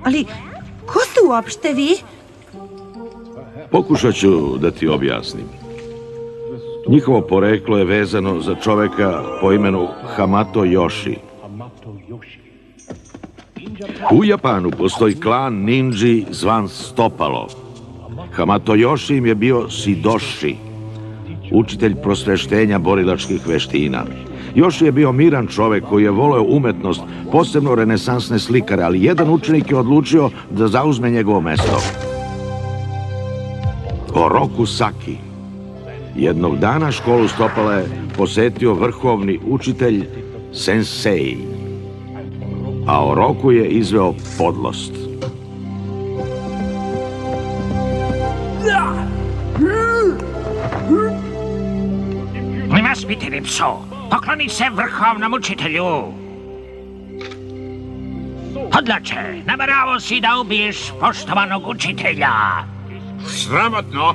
Ali, ko ste uopšte vi? Pokušat ću da ti objasnim. Njihovo poreklo je vezano za čoveka po imenu Hamato Yoshi. U Japanu postoji klan ninji zvan Stopalo. Hamato Yoshi im je bio Shidoshi, učitelj prosveštenja borilačkih veština. Yoshi je bio miran čovek koji je voleo umetnost, posebno renesansne slikare, ali jedan učenik je odlučio da zauzme njegovo mesto. Oroku Saki. Jednog dana školu Stopala je posetio vrhovni učitelj Sensei, a Oroku je izveo podlost. Nevaspitani pso, pokloni se vrhovnom učitelju. Odlače, nameravao si da ubiješ poštovanog učitelja. Sramotno!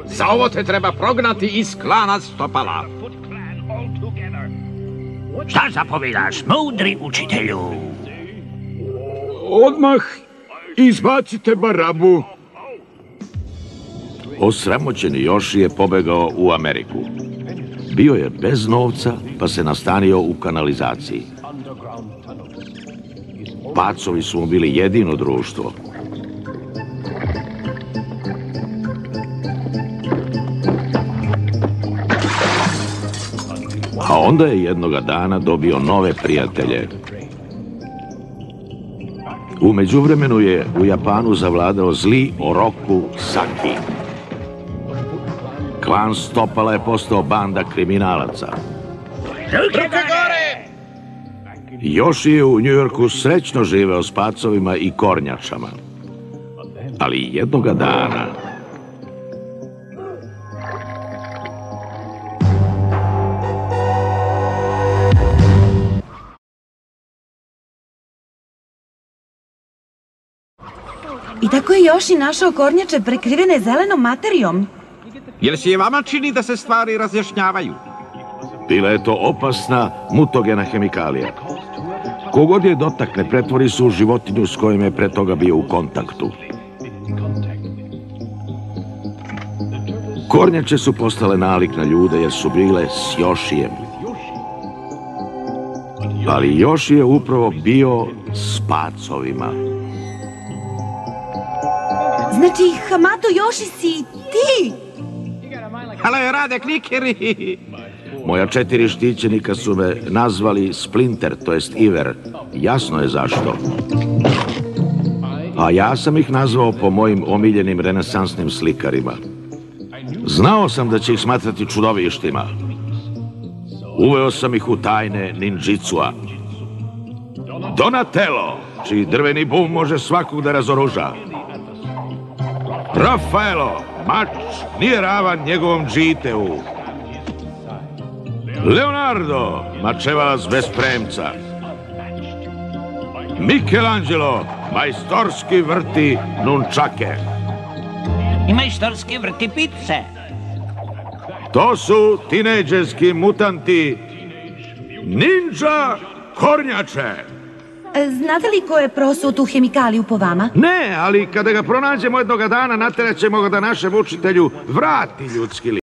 Za ovo te treba prognati iz klana Stopala. Šta zapovidaš, mudri učitelju? Odmah izbacite barabu. Osramoćeni Yoshi je pobegao u Ameriku. Bio je bez novca, pa se nastanio u kanalizaciji. Pacovi su mu bili jedino društvo. A onda je jednoga dana dobio nove prijatelje. U međuvremenu je u Japanu zavladao zli Oroku Saki. Klan Stopala je postao banda kriminalaca. Ruke gore! Yoshi je u Njujorku srećno živeo s pacovima i kornjačama. Ali jednoga dana... I tako je Yoshi našao kornjače prekrivene zelenom materijom. Jer se i vama čini da se stvari razjašnjavaju? Bila je to opasna, mutagena hemikalija. Kogod je dotakne, pretvori se u životinju s kojom je pre toga bio u kontaktu. Kornjače su postale nalik na ljude jer su bile s Yoshijem. Ali Yoshi je upravo bio s pacovima. Znači, Hamato Yoshi si ti? Ale rade klikeri! Moja 4 štićenika su me nazvali Splinter, to jest Iver. Jasno je zašto. A ja sam ih nazvao po mojim omiljenim renesansnim slikarima. Znao sam da će ih smatrati čudovištima. Uveo sam ih u tajne ninjitsua. Donatello, čiji drveni bum može svakog da razoruža. Rafaelo, mač nije ravan njegovom džiteu. Leonardo, mačevalac bez premca. Michelangelo, majstorski vrti nunčake. I majstorski vrti pice. To su tinejdžerski mutanti ninja kornjače. Znate li ko je prosao tu hemikaliju po vama? Ne, ali kada ga pronađemo jednoga dana, nateraćemo ga da našem učitelju vrati ljudski lik.